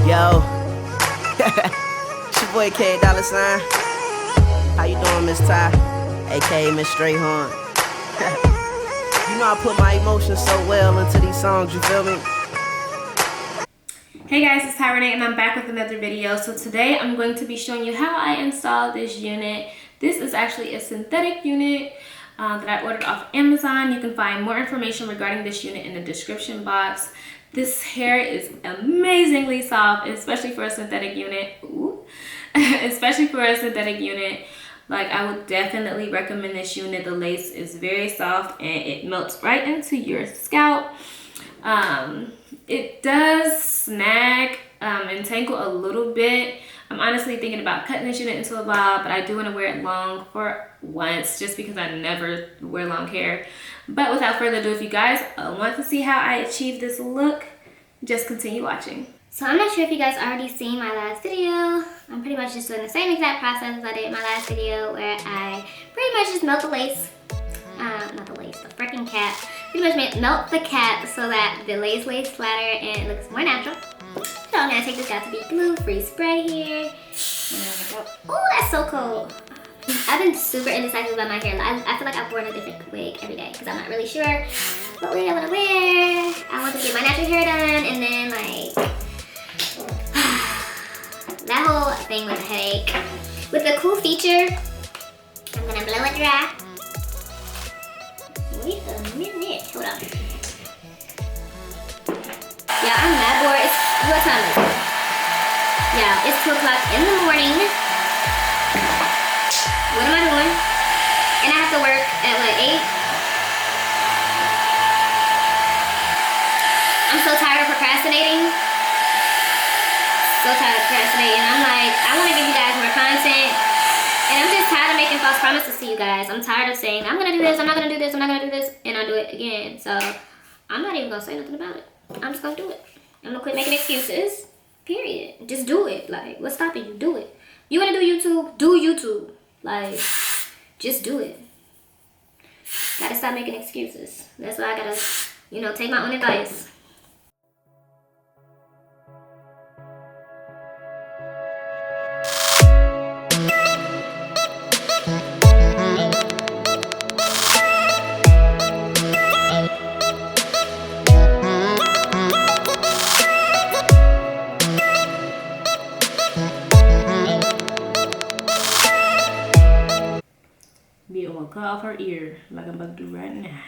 Yo, it's your boy K $. How you doing, Miss Ty? AKA Miss Straight Horn. You know I put my emotions so well into these songs, you feel me? Hey guys, it's Ty Renee and I'm back with another video. So today I'm going to be showing you how I installed this unit. This is actually a synthetic unit that I ordered off Amazon. You can find more information regarding this unit in the description box. This hair is amazingly soft, especially for a synthetic unit. Ooh. Especially for a synthetic unit. Like, I would definitely recommend this unit. The lace is very soft and it melts right into your scalp. It does snag and tangle a little bit. I'm honestly thinking about cutting this unit into a bob, but I do want to wear it long for once just because I never wear long hair. But without further ado, if you guys want to see how I achieve this look, just continue watching. So I'm not sure if you guys already seen my last video. I'm pretty much just doing the same exact process as I did in my last video, where I pretty much just melt the lace. Not the lace, the freaking cap. Pretty much melt the cap so that the lace lays flatter and it looks more natural. So I'm gonna take this Got To Be glue-free spray here. Oh, that's so cold. I've been super indecisive about my hair. I feel like I've worn a different wig every day because I'm not really sure what wig I want to wear. I want to get my natural hair done, and then like that whole thing was a headache. With the cool feature, I'm gonna blow it dry. Wait a minute, hold on. Yeah, I'm mad bored. What time is it? Yeah, it's 2 o'clock in the morning. What am I doing? And I have to work at what, 8? I'm so tired of procrastinating. So tired of procrastinating. I'm like, I want to give you guys more content. And I'm just tired of making false promises to you guys. I'm tired of saying, I'm going to do this, I'm not going to do this, I'm not going to do this. And I do it again. So I'm not even going to say nothing about it. I'm just going to do it. I'm going to quit making excuses. Period. Just do it. Like, what's stopping you? Do it. You want to do YouTube? Do YouTube. Like, just do it. Gotta stop making excuses. That's why I gotta, you know, take my own advice. Cut off her ear like I'm about to do right now.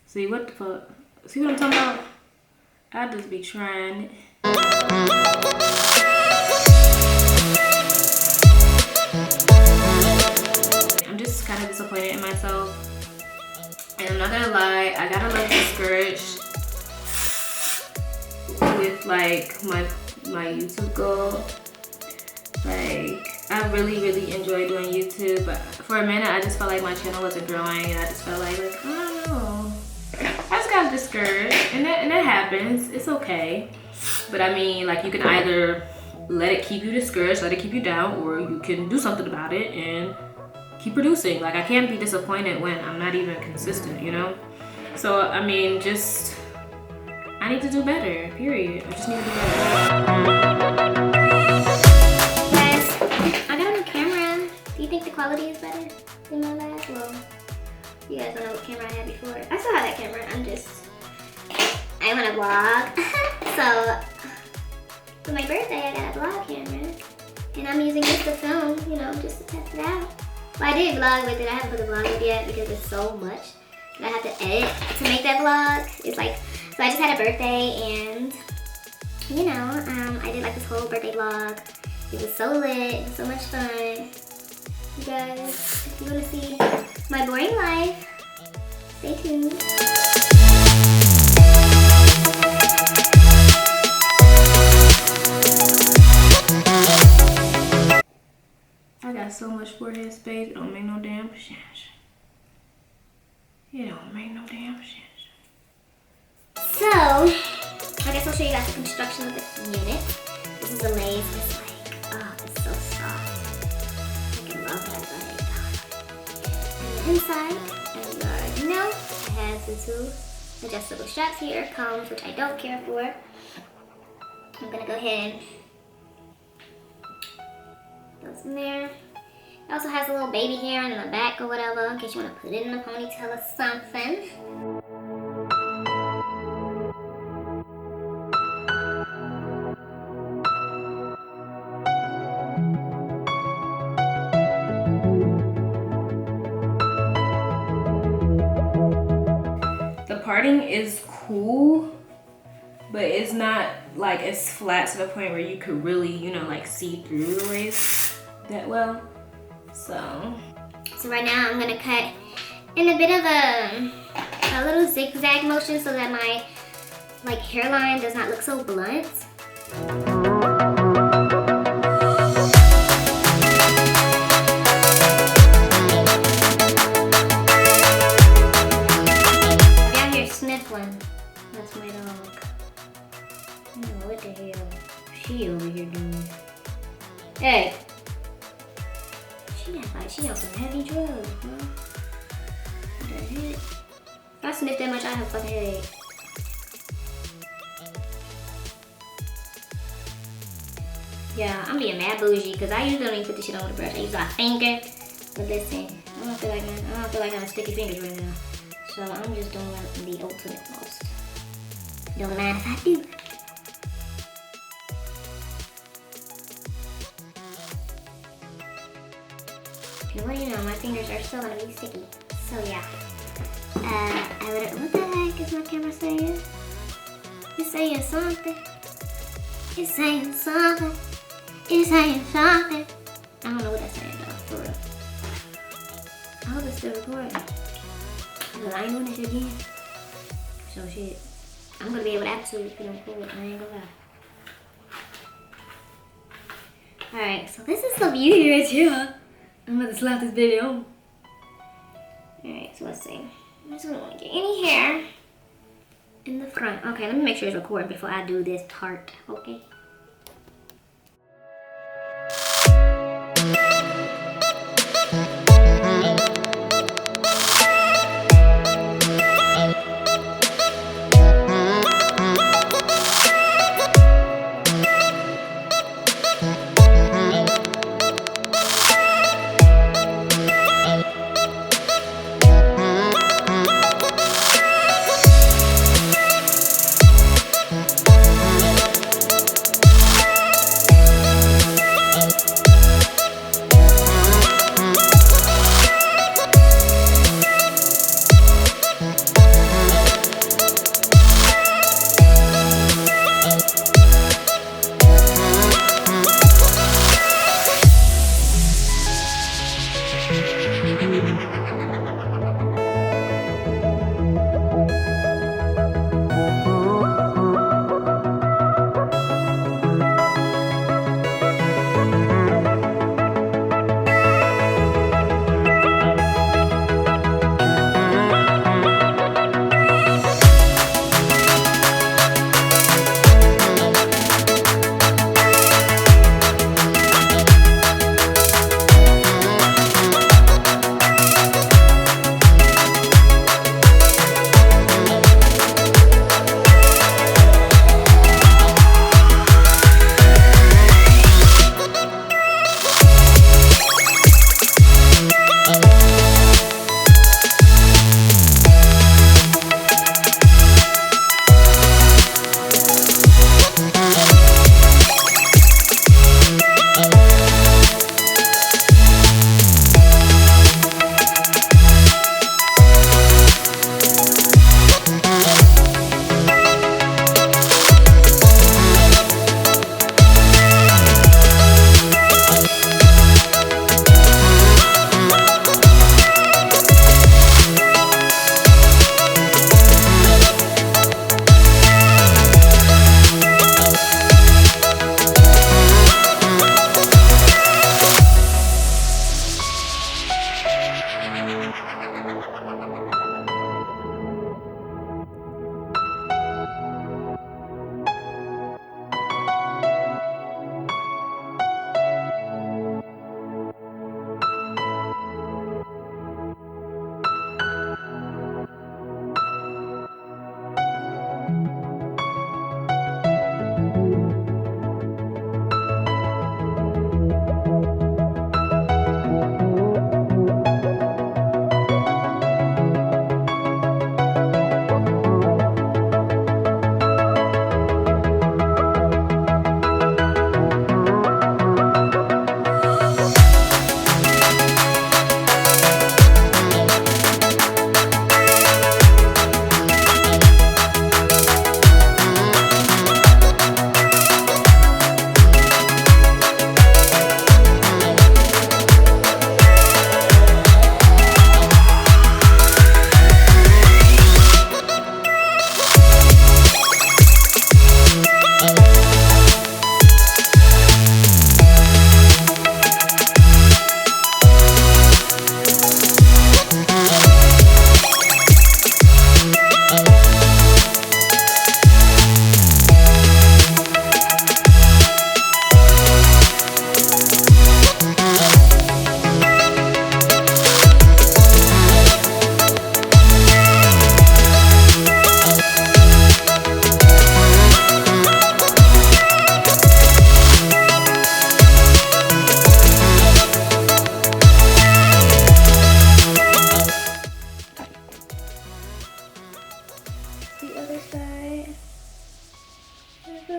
See what the fuck? See what I'm talking about? I just be trying. I'm just kind of disappointed in myself. And I'm not gonna lie, I got a little discouraged with like my YouTube goal. Like, I really enjoy doing YouTube, but for a minute I just felt like my channel wasn't growing, and I just felt like I don't know. I just got discouraged, and that happens. It's okay. But I mean, like, you can either let it keep you discouraged, let it keep you down, or you can do something about it and keep producing. Like, I can't be disappointed when I'm not even consistent, you know? So, I mean, just, I need to do better, period. I just need to do better. Do you think the quality is better than my last? Well, you guys don't know what camera I had before. I still have that camera. I want to vlog. So, for my birthday, I got a vlog camera. And I'm using this to film, you know, just to test it out. Well, I did vlog with it. I haven't put the vlog in yet because there's so much that I have to edit to make that vlog. It's like, so I just had a birthday, and, you know, I did like this whole birthday vlog. It was so lit. It was so much fun. You guys, if you want to see my boring life, stay tuned. I got so much forehead space, it don't make no damn sense. It don't make no damn sense. So, I guess I'll show you guys the construction of the unit. This is a lace. It's like, oh, it's so soft. Inside, as you already know, it has the two adjustable straps here, combs, which I don't care for. I'm gonna go ahead and throw some there. It also has a little baby hair in the back or whatever, in case you want to put it in a ponytail or something. The parting is cool, but it's not like it's flat to the point where you could really, you know, like see through the waist that well. So right now I'm gonna cut in a bit of a little zigzag motion so that my like hairline does not look so blunt. Down here sniffling. That's my dog. I don't know what the hell she over here doing. Hey. She act like she on some heavy drugs, bro. What the heck? If I sniff that much, I have a fucking headache. Yeah, I'm being mad bougie because I usually don't even put this shit on with a brush. I use my finger. But listen, I don't feel like having sticky fingers right now. So I'm just doing the ultimate most. Don't mind if I do. And what do you know, my fingers are still gonna be sticky. So yeah. What the heck is my camera saying? It's saying something. It's saying something. It's saying something. I don't know what that's saying though, for real. I hope it's still recording. But I ain't doing this again. So shit. I'm gonna be able to absolutely put on record. I ain't gonna lie. Alright, so this is the beauty right here. I'm about to slap this baby on. Alright, so let's see. I just don't want to get any hair in the front. Okay, let me make sure it's recording before I do this part, okay?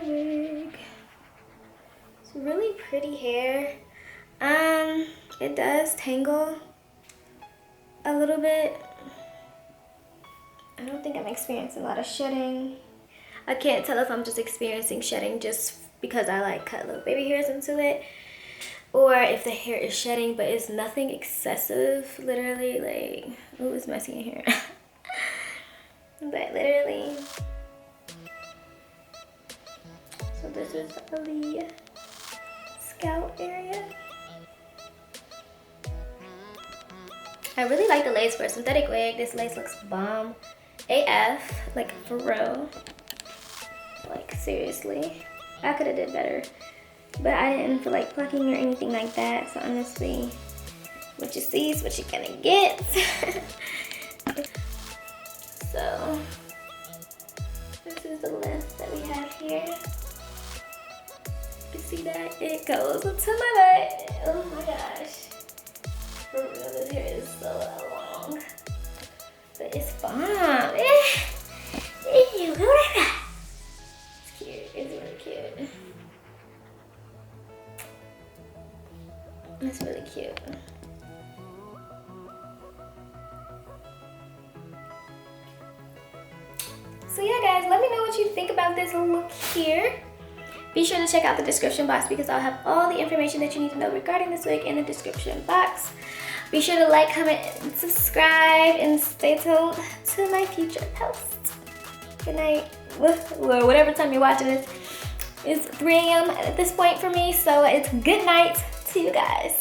wig. It's really pretty hair. It does tangle a little bit. I don't think I'm experiencing a lot of shedding. I can't tell if I'm just experiencing shedding just because I like cut little baby hairs into it, or if the hair is shedding, but it's nothing excessive. Literally, like, ooh, it's messy in here. But literally, so this is the scalp area. I really like the lace for a synthetic wig. This lace looks bomb AF, like for real. Like seriously, I could have did better, but I didn't feel like plucking or anything like that. So honestly, what you see is what you're gonna get. So this is the length that we have here. You see that? It goes to my butt. Oh my gosh. For real, this hair is so long. But it's bomb. It's cute. It's really cute. It's really cute. So yeah guys, let me know what you think about this look here. Be sure to check out the description box because I'll have all the information that you need to know regarding this wig in the description box. Be sure to like, comment, and subscribe, and stay tuned to my future posts. Good night. Or whatever time you're watching this. It's 3 a.m. at this point for me, so it's good night to you guys.